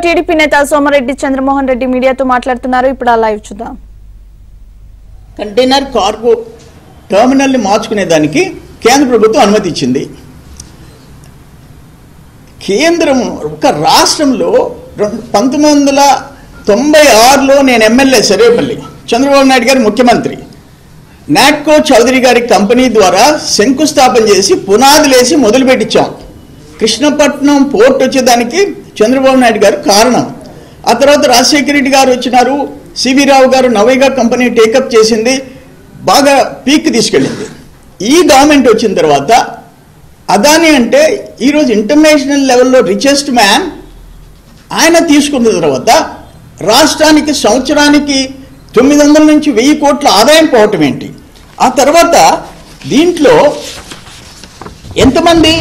TDP నేత సోమారెడ్డి చంద్రమోహన్ రెడ్డి మీడియాతో మాట్లాడుతున్నారు. ఇప్పుడు ఆ లైవ్ చూద్దాం. కంటైనర్ కార్గో టర్మినల్ని మార్చుకునేదానికి కేంద్ర ప్రభుత్వం అనుమతి ఇచ్చింది. కేంద్రం ఒక రాష్ట్రంలో 1996లో నేను ఎమ్మెల్యే సర్వేపల్లి, చంద్రబాబు నాయుడు గారు ముఖ్యమంత్రి, నాట్కో చౌదరి గారి కంపెనీ ద్వారా శంకుస్థాపన చేసి పునాదులేసి మొదలుపెట్టించాం. కృష్ణపట్నం పోర్ట్ వచ్చేదానికి చంద్రబాబు నాయుడు గారు కారణం. ఆ తర్వాత రాజశేఖర రెడ్డి గారు వచ్చినారు, సివి రావు గారు నవైగా కంపెనీ టేకప్ చేసింది, బాగా పీక్ తీసుకెళ్ళింది. ఈ గవర్నమెంట్ వచ్చిన తర్వాత అదాని అంటే ఈరోజు ఇంటర్నేషనల్ లెవెల్లో రిచెస్ట్ మ్యాన్, ఆయన తీసుకున్న తర్వాత రాష్ట్రానికి సంవత్సరానికి 900 నుంచి 1000 కోట్ల ఆదాయం పోవటం ఏంటి? ఆ తర్వాత దీంట్లో ఎంతమంది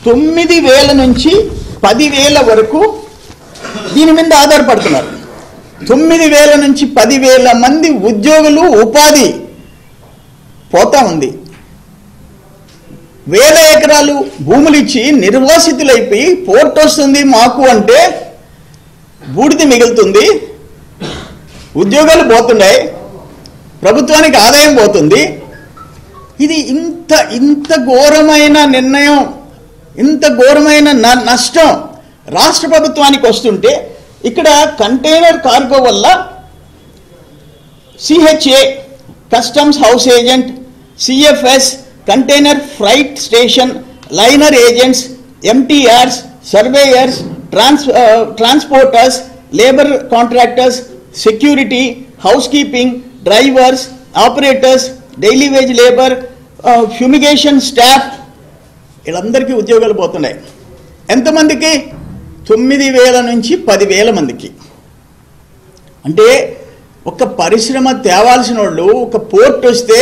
9000 నుంచి 10,000 వరకు దీని మీద ఆధారపడుతున్నారు. 9000 నుంచి 10,000 మంది ఉద్యోగులు ఉపాధి పోతా ఉంది. 1000 ఎకరాలు భూములు ఇచ్చి నిర్వాసితులైపోయి పోర్ట్ వస్తుంది మాకు అంటే బూడిద మిగులుతుంది, ఉద్యోగాలు పోతున్నాయి, ప్రభుత్వానికి ఆదాయం పోతుంది. ఇది ఇంత ఘోరమైన నిర్ణయం, ఇంత ఘోరమైన నష్టం రాష్ట్ర ప్రభుత్వానికి వస్తుంటే ఇక్కడ కంటైనర్ కార్గో వల్ల CHA customs house agent, CFS container freight station, liner agents, MTRs, surveyors, transporters, labour contractors, security, housekeeping, drivers, operators, daily wage labour, fumigation staff, వీళ్ళందరికీ ఉద్యోగాలు పోతున్నాయి. ఎంతమందికి? 9000 నుంచి 10,000 మందికి. అంటే ఒక పరిశ్రమ తేవాల్సిన వాళ్ళు, ఒక పోర్ట్ వస్తే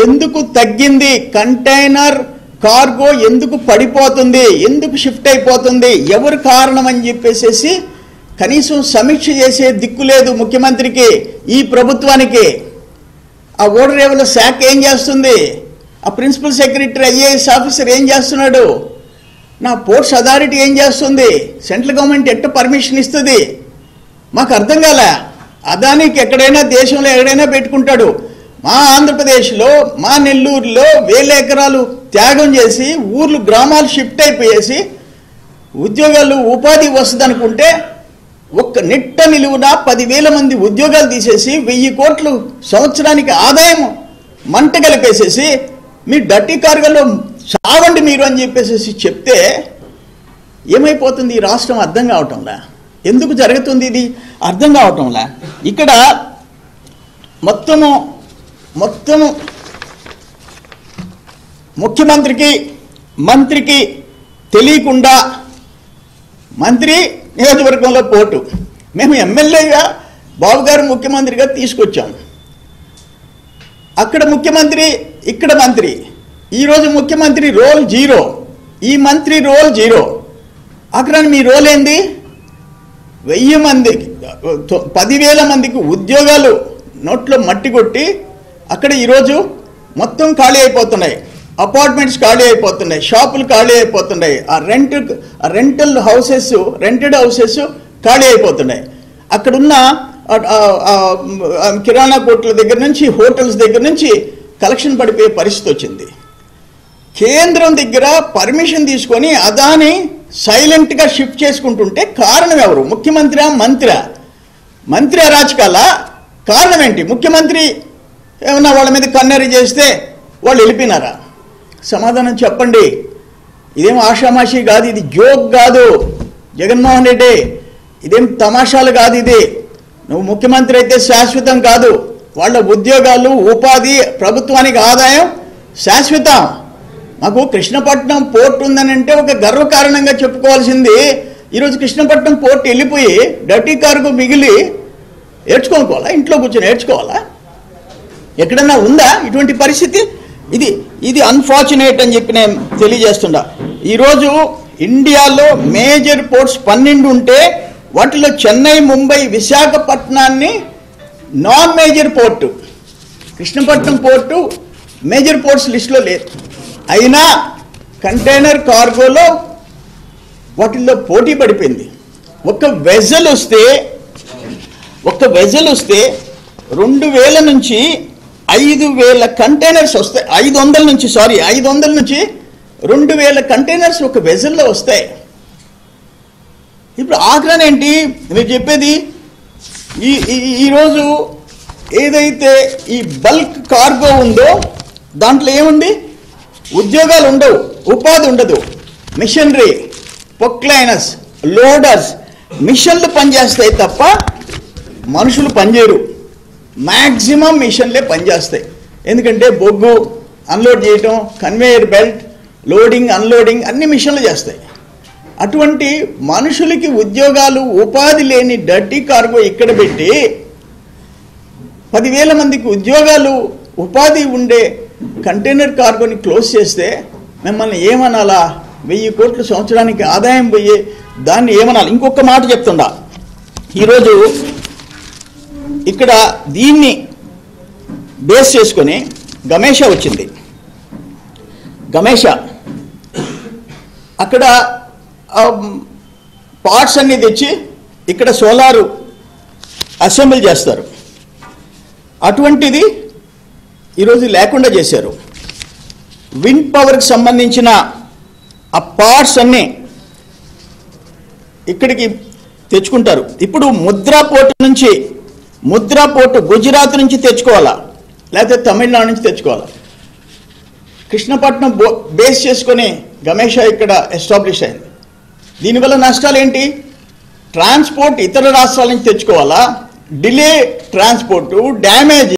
ఎందుకు తగ్గింది, కంటైనర్ కార్గో ఎందుకు పడిపోతుంది, ఎందుకు షిఫ్ట్ అయిపోతుంది, ఎవరు కారణం అని చెప్పేసి కనీసం సమీక్ష చేసే దిక్కు లేదు ముఖ్యమంత్రికి, ఈ ప్రభుత్వానికి. ఆ ఓడరేవుల శాఖ ఏం చేస్తుంది? ఆ ప్రిన్సిపల్ సెక్రటరీ ఐఏఎస్ ఆఫీసర్ ఏం చేస్తున్నాడు? నా పోర్ట్స్ అథారిటీ ఏం చేస్తుంది? సెంట్రల్ గవర్నమెంట్ ఎట్ట పర్మిషన్ ఇస్తుంది? మాకు అర్థం కాలే. అదానికి ఎక్కడైనా దేశంలో ఎక్కడైనా పెట్టుకుంటాడు. మా ఆంధ్రప్రదేశ్లో, మా నెల్లూరులో 1000 ఎకరాలు త్యాగం చేసి ఊర్లు గ్రామాలు షిఫ్ట్ అయిపోయేసి ఉద్యోగాలు ఉపాధి వస్తుంది అనుకుంటే ఒక్క నిట్ట నిలువున 10,000 మంది ఉద్యోగాలు తీసేసి 1000 కోట్లు సంవత్సరానికి ఆదాయం మంట కలిపేసేసి మీ డర్టీ కార్గోలో చావండి మీరు అని చెప్పేసి చెప్తే ఏమైపోతుంది? ఈ రాష్ట్రం అర్థం కావటంలా. ఎందుకు జరుగుతుంది ఇది అర్థం కావటంలా. ఇక్కడ మొత్తము ముఖ్యమంత్రికి, మంత్రికి తెలియకుండా మంత్రి నియోజకవర్గంలో పోటు, మేము ఎమ్మెల్యేగా బాబు గారు ముఖ్యమంత్రిగా తీసుకొచ్చాం. అక్కడ ముఖ్యమంత్రి, ఇక్కడ మంత్రి. ఈరోజు ముఖ్యమంత్రి రోల్ 0, ఈ మంత్రి రోల్ 0. అక్కడ మీ రోల్ ఏంది? 1000 మందికి 10,000 మందికి ఉద్యోగాలు నోట్లో మట్టి కొట్టి అక్కడ ఈరోజు మొత్తం ఖాళీ అయిపోతున్నాయి. అపార్ట్మెంట్స్ ఖాళీ అయిపోతున్నాయి, షాపులు ఖాళీ అయిపోతున్నాయి, రెంటెడ్ హౌసెస్ ఖాళీ అయిపోతున్నాయి. అక్కడున్న కిరాణా కొట్ల దగ్గర నుంచి, హోటల్స్ దగ్గర నుంచి కలెక్షన్ పడిపోయే పరిస్థితి వచ్చింది. కేంద్రం దగ్గర పర్మిషన్ తీసుకొని అదాని సైలెంట్గా షిఫ్ట్ చేసుకుంటుంటే కారణం ఎవరు? ముఖ్యమంత్రి, మంత్రి అరాచకాల కారణం ఏంటి? ముఖ్యమంత్రి ఏమన్నా వాళ్ళ మీద కన్నెరి చేస్తే వాళ్ళు వెళ్ళిపోయినారా? సమాధానం చెప్పండి. ఇదేం ఆషామాషి కాదు, ఇది జోక్ కాదు జగన్మోహన్ రెడ్డి, ఇదేం తమాషాలు కాదు. ఇది నువ్వు ముఖ్యమంత్రి అయితే శాశ్వతం కాదు. వాళ్ళ ఉద్యోగాలు, ఉపాధి, ప్రభుత్వానికి ఆదాయం శాశ్వతం. మాకు కృష్ణపట్నం పోర్ట్ ఉందని అంటే ఒక గర్వకారణంగా చెప్పుకోవాల్సింది. ఈరోజు కృష్ణపట్నం పోర్ట్ వెళ్ళిపోయి డర్టీ కార్గో మిగిలి ఏడ్చుకోనుకోవాలా? ఇంట్లో కూర్చొని ఏడ్చుకోవాలా? ఎక్కడన్నా ఉందా ఇటువంటి పరిస్థితి? ఇది అన్ఫార్చునేట్ అని చెప్పి నేను తెలియజేస్తున్నా. ఈరోజు ఇండియాలో మేజర్ పోర్ట్స్ 12 ఉంటే వాటిలో చెన్నై, ముంబై, విశాఖపట్నాన్ని non major port, Krishnapatnam port major ports లిస్టులో లేదు. అయినా కంటైనర్ కార్గోలో వాటిల్లో పోటీ పడిపోయింది. ఒక వెజల్ వస్తే 2000 నుంచి 5000 కంటైనర్స్ వస్తాయి. 500 నుంచి 2000 కంటైనర్స్ ఒక వెజల్లో వస్తాయి. ఇప్పుడు ఆగ్రహం ఏంటి మీరు చెప్పేది? ఈరోజు ఏదైతే ఈ బల్క్ కార్గో ఉందో దాంట్లో ఏముంది? ఉద్యోగాలు ఉండవు, ఉపాధి ఉండదు. మిషనరీ, పొక్లైనర్స్, లోడర్స్, మిషన్లు పనిచేస్తాయి తప్ప మనుషులు పనిచేయరు. మ్యాక్సిమం మిషన్లే పనిచేస్తాయి. ఎందుకంటే బొగ్గు అన్లోడ్ చేయటం, కన్వేయర్ బెల్ట్, లోడింగ్ అన్లోడింగ్ అన్ని మిషన్లు చేస్తాయి. అటువంటి మనుషులకి ఉద్యోగాలు, ఉపాధి లేని డర్టీ కార్గో ఇక్కడ పెట్టి 10,000 మందికి ఉద్యోగాలు, ఉపాధి ఉండే కంటైనర్ కార్గోని క్లోజ్ చేస్తే మిమ్మల్ని ఏమనాలా? 1000 కోట్ల సంవత్సరానికి ఆదాయం పోయే దాన్ని ఏమనాలి? ఇంకొక మాట చెప్తుండా, ఈరోజు ఇక్కడ దీన్ని బేస్ చేసుకొని గమేషా వచ్చింది. గమేషా అక్కడ పార్ట్స్ అన్ని తెచ్చి ఇక్కడ సోలారు అసెంబ్లీ చేస్తారు. అటువంటిది ఈరోజు లేకుండా చేశారు. విండ్ పవర్కి సంబంధించిన ఆ పార్ట్స్ అన్నీ ఇక్కడికి తెచ్చుకుంటారు. ఇప్పుడు ముద్రా పోర్టు గుజరాత్ నుంచి తెచ్చుకోవాలా, లేకపోతే తమిళనాడు నుంచి తెచ్చుకోవాలా? కృష్ణపట్నం బేస్ చేసుకొని గమేషా ఇక్కడ ఎస్టాబ్లిష్ అయింది. దీనివల్ల నష్టాలు ఏంటి? ట్రాన్స్పోర్ట్ ఇతర రాష్ట్రాల నుంచి తెచ్చుకోవాలా, డిలే ట్రాన్స్పోర్టు, డ్యామేజ్